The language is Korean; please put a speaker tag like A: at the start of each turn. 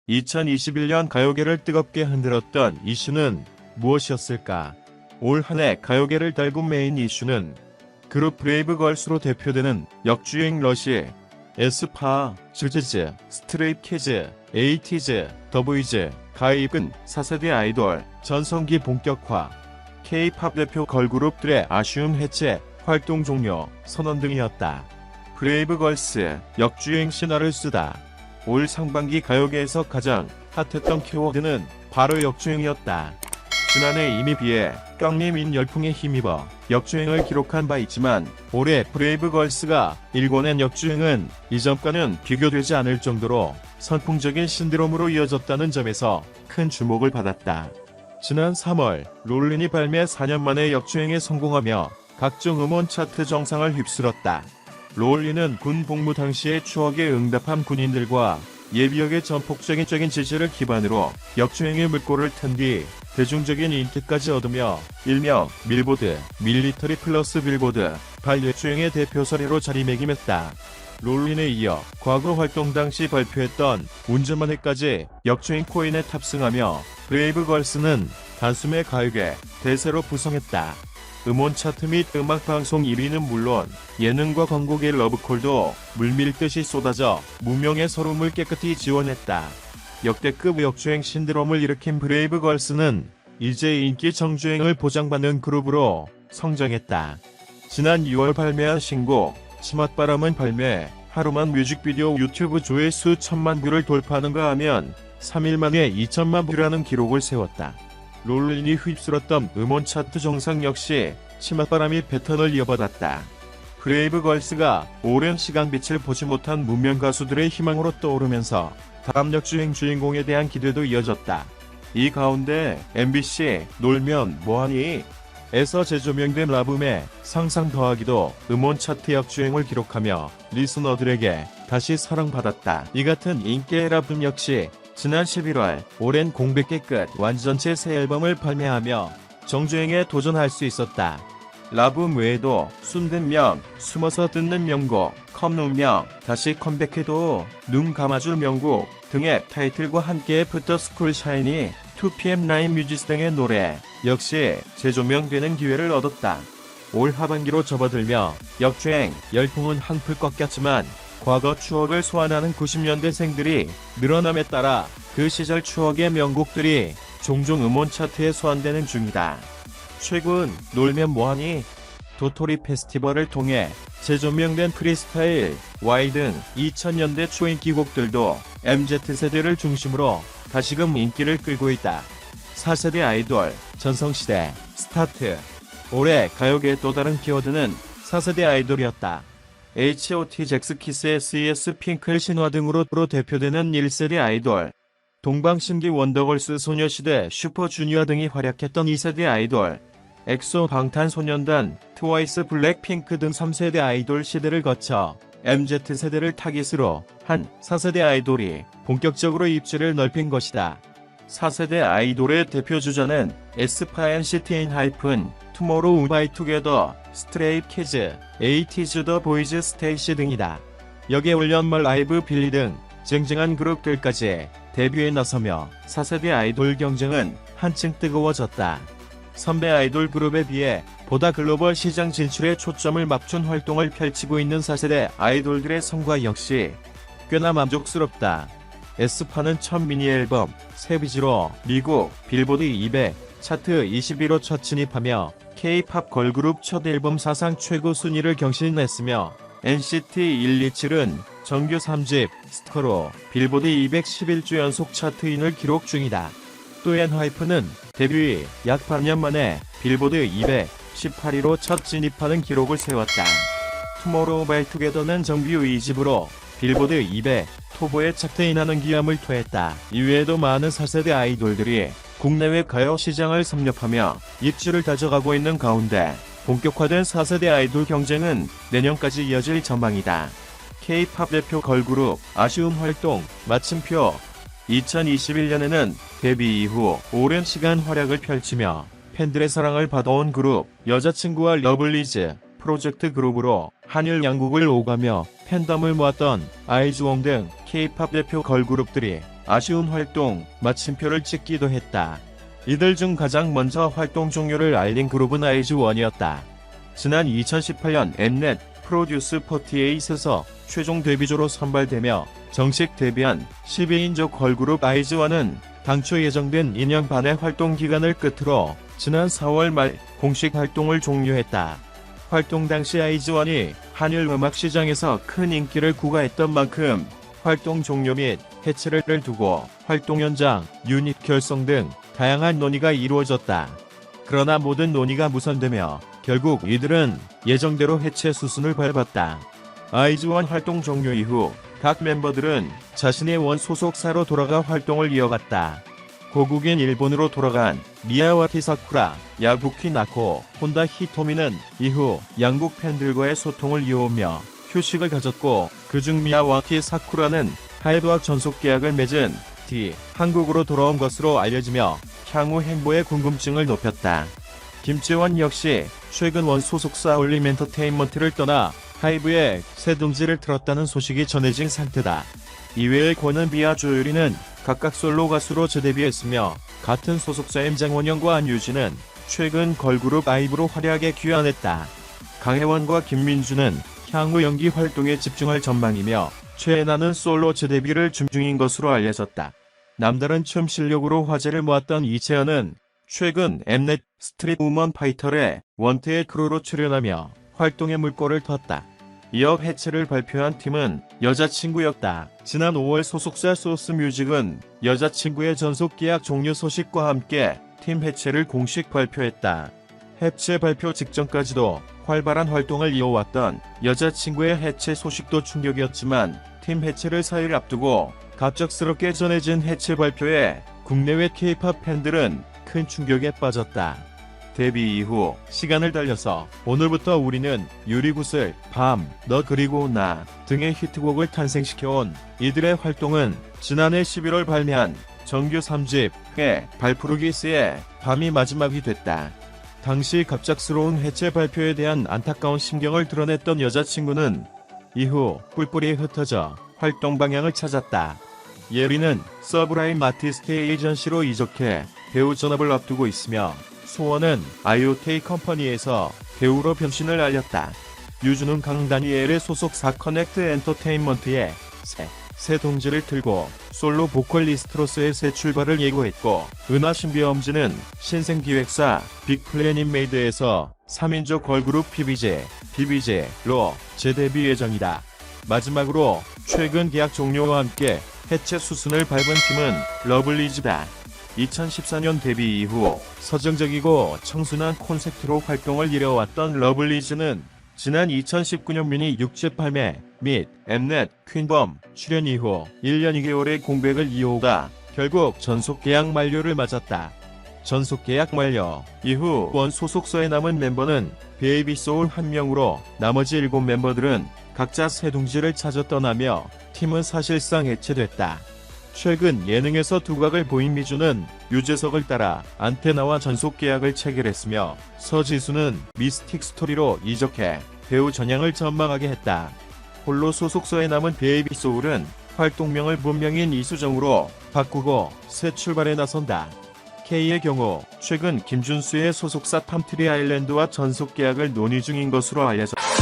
A: 2021년 가요계를 뜨겁게 흔들었던 이슈는 무엇이었을까? 올 한 해 가요계를 달군 메인 이슈는 그룹 브레이브걸스로 대표되는 역주행 러시, 에스파, 즈즈즈, 스트레이키즈, 에이티즈, 더보이즈, 가입은 4세대 아이돌, 전성기 본격화, K-팝 대표 걸그룹들의 아쉬운 해체, 활동 종료, 선언 등이었다. 브레이브걸스, 역주행 신화를 쓰다. 올 상반기 가요계에서 가장 핫했던 키워드는 바로 역주행이었다. 지난해 이미 비해 깡림인 열풍에 힘입어 역주행을 기록한 바 있지만 올해 브레이브걸스가 일궈낸 역주행은 이전과는 비교되지 않을 정도로 선풍적인 신드롬으로 이어졌다는 점에서 큰 주목을 받았다. 지난 3월 롤린이 발매 4년 만에 역주행에 성공하며 각종 음원 차트 정상을 휩쓸었다. 롤린은 군 복무 당시의 추억에 응답한 군인들과 예비역의 전폭적인 지지를 기반으로 역주행의 물꼬를 튼 뒤 대중적인 인기까지 얻으며 일명 밀보드, 밀리터리 플러스 빌보드, 반역주행의 대표 사례로 자리매김했다. 롤린에 이어 과거 활동 당시 발표했던 운전만해까지 역주행 코인에 탑승하며 브레이브걸스는 단숨에 가요계 대세로 부성했다. 음원 차트 및 음악방송 1위는 물론 예능과 광고계 러브콜도 물밀듯이 쏟아져 무명의 서름을 깨끗이 지원했다. 역대급 역주행 신드롬을 일으킨 브레이브걸스는 이제 인기 정주행을 보장받는 그룹으로 성장했다. 지난 6월 발매한 신곡 치맛바람은 발매, 하루만 뮤직비디오 유튜브 조회수 1000만 뷰를 돌파하는가 하면 3일 만에 2000만 뷰라는 기록을 세웠다. 롤린이 휩쓸었던 음원 차트 정상 역시 치맛바람이 패턴을 이어받았다. 브레이브걸스가 오랜 시간 빛을 보지 못한 무명 가수들의 희망으로 떠오르면서 다음 역주행 주인공에 대한 기대도 이어졌다. 이 가운데 MBC 놀면 뭐하니? 에서 재조명된 라붐의 상상 더하기도 음원 차트 역주행을 기록하며 리스너들에게 다시 사랑받았다. 이 같은 인기의 라붐 역시 지난 11월 오랜 공백기 끝 완전체 새 앨범을 발매하며 정주행에 도전할 수 있었다. 라붐 외에도 숨든 명, 숨어서 듣는 명곡, 컵눈명, 다시 컴백해도 눈 감아줄 명곡 등의 타이틀과 함께 애프터 스쿨 샤이니, 2PM 라인 뮤지스 등의 노래 역시 재조명되는 기회를 얻었다. 올 하반기로 접어들며 역주행 열풍은 한풀 꺾였지만 과거 추억을 소환하는 90년대생들이 늘어남에 따라 그 시절 추억의 명곡들이 종종 음원 차트에 소환되는 중이다. 최근 놀면 뭐하니? 도토리 페스티벌을 통해 재조명된 프리스타일, Y 등 2000년대 초 인기곡들도 MZ세대를 중심으로 다시금 인기를 끌고 있다. 4세대 아이돌, 전성시대, 스타트. 올해 가요계의 또 다른 키워드는 4세대 아이돌이었다. H.O.T. 잭스키스, S.E.S. 핑클 신화 등으로 대표되는 1세대 아이돌, 동방신기 원더걸스 소녀시대 슈퍼주니어 등이 활약했던 2세대 아이돌, 엑소 방탄소년단, 트와이스 블랙핑크 등 3세대 아이돌 시대를 거쳐 MZ세대를 타깃으로 한 4세대 아이돌이 본격적으로 입지를 넓힌 것이다. 4세대 아이돌의 대표 주자는 에스파, NCT ENHYPEN, 투모로우 바이 투게더, 스트레이키즈, 에이티즈, 더보이즈, 스테이시 등이다. 여기에 올 연말 라이브 빌리 등 쟁쟁한 그룹들까지 데뷔에 나서며 4세대 아이돌 경쟁은 한층 뜨거워졌다. 선배 아이돌 그룹에 비해 보다 글로벌 시장 진출에 초점을 맞춘 활동을 펼치고 있는 4세대 아이돌들의 성과 역시 꽤나 만족스럽다. 에스파는 첫 미니 앨범 세비지로 미국 빌보드 200 차트 21호 첫 진입하며 K-팝 걸그룹 첫 앨범 사상 최고 순위를 경신했으며 NCT 127은 정규 3집 스커로 빌보드 211주 연속 차트인을 기록 중이다. 또 엔하이픈은 데뷔 약 8년 만에 빌보드 200 18위로 첫 진입하는 기록을 세웠다. 투모로우 바이 투게더는 정규 2집으로 빌보드 200 토보에 차트인하는 기함을 토했다. 이외에도 많은 4세대 아이돌들이 국내외 가요 시장을 섭렵하며 입지를 다져가고 있는 가운데 본격화된 4세대 아이돌 경쟁은 내년까지 이어질 전망이다. K-팝 대표 걸그룹 아쉬운 활동 마침표. 2021년에는 데뷔 이후 오랜 시간 활약을 펼치며 팬들의 사랑을 받아온 그룹 여자친구와 러블리즈 프로젝트 그룹으로 한일 양국을 오가며 팬덤을 모았던 아이즈원 등 K-팝 대표 걸그룹들이 아쉬운 활동 마침표를 찍기도 했다. 이들 중 가장 먼저 활동 종료를 알린 그룹은 아이즈원이었다. 지난 2018년 엠넷 프로듀스 48에서 최종 데뷔조로 선발되며 정식 데뷔한 12인조 걸그룹 아이즈원은 당초 예정된 2년 반의 활동 기간을 끝으로 지난 4월 말 공식 활동을 종료했다. 활동 당시 아이즈원이 한일 음악 시장에서 큰 인기를 구가했던 만큼 활동 종료 및 해체를 두고 활동 연장, 유닛 결성 등 다양한 논의가 이루어졌다. 그러나 모든 논의가 무산되며 결국 이들은 예정대로 해체 수순을 밟았다. 아이즈원 활동 종료 이후 각 멤버들은 자신의 원 소속사로 돌아가 활동을 이어갔다. 고국인 일본으로 돌아간 미야와키 사쿠라, 야부키 나코, 혼다 히토미는 이후 양국 팬들과의 소통을 이어오며 휴식을 가졌고, 그중 미야와키 사쿠라는 하이브와 전속 계약을 맺은 뒤 한국으로 돌아온 것으로 알려지며 향후 행보에 궁금증을 높였다. 김지원 역시 최근 원 소속사 올림엔터테인먼트를 떠나 하이브에 새 둥지를 틀었다는 소식이 전해진 상태다. 이외에 권은비와 조유리는 각각 솔로 가수로 재데뷔했으며 같은 소속사인 장원영과 안유진은 최근 걸그룹 아이브로 화려하게 귀환했다. 강혜원과 김민주는 향후 연기 활동에 집중할 전망이며 최애나는 솔로 재데뷔를 준비 중인 것으로 알려졌다. 남다른 춤 실력으로 화제를 모았던 이채연은 최근 엠넷 스트릿 우먼 파이터의 원태의 크루로 출연하며 활동의 물꼬를 텄다. 이어 해체를 발표한 팀은 여자친구였다. 지난 5월 소속사 소스뮤직은 여자친구의 전속 계약 종료 소식과 함께 팀 해체를 공식 발표했다. 해체 발표 직전까지도 활발한 활동을 이어왔던 여자친구의 해체 소식도 충격이었지만 팀 해체를 4일 앞두고 갑작스럽게 전해진 해체 발표에 국내외 K-POP 팬들은 큰 충격에 빠졌다. 데뷔 이후 시간을 달려서 오늘부터 우리는 유리구슬, 밤, 너 그리고 나 등의 히트곡을 탄생시켜온 이들의 활동은 지난해 11월 발매한 정규 3집의 발프루기스의 밤이 마지막이 됐다. 당시 갑작스러운 해체 발표에 대한 안타까운 심경을 드러냈던 여자친구는 이후 뿔뿔이 흩어져 활동 방향을 찾았다. 예리는 서브라임 아티스트 에이전시로 이적해 배우 전업을 앞두고 있으며 소원은 IoT 컴퍼니에서 배우로 변신을 알렸다. 유주는 강다니엘의 소속사 커넥트 엔터테인먼트에 새 동지를 틀고 솔로 보컬리스트로서의 새 출발을 예고했고, 은하 신비엄지는 신생기획사 빅플래닛메이드에서 3인조 걸그룹 BBJ로 재데뷔 예정이다. 마지막으로 최근 계약 종료와 함께 해체 수순을 밟은 팀은 러블리즈다. 2014년 데뷔 이후 서정적이고 청순한 콘셉트로 활동을 이뤄왔던 러블리즈는 지난 2019년 미니 6집 발매 및 엠넷 퀸범 출연 이후 1년 2개월의 공백을 이어오다 결국 전속 계약 만료를 맞았다. 전속 계약 만료 이후 원 소속사에 남은 멤버는 베이비소울 1명으로 나머지 7멤버들은 각자 새 둥지를 찾아 떠나며 팀은 사실상 해체됐다. 최근 예능에서 두각을 보인 미주는 유재석을 따라 안테나와 전속 계약을 체결했으며, 서지수는 미스틱 스토리로 이적해 배우 전향을 전망하게 했다. 홀로 소속사에 남은 베이비소울은 활동명을 본명인 이수정으로 바꾸고 새 출발에 나선다. K의 경우 최근 김준수의 소속사 팜트리 아일랜드와 전속 계약을 논의 중인 것으로 알려졌다.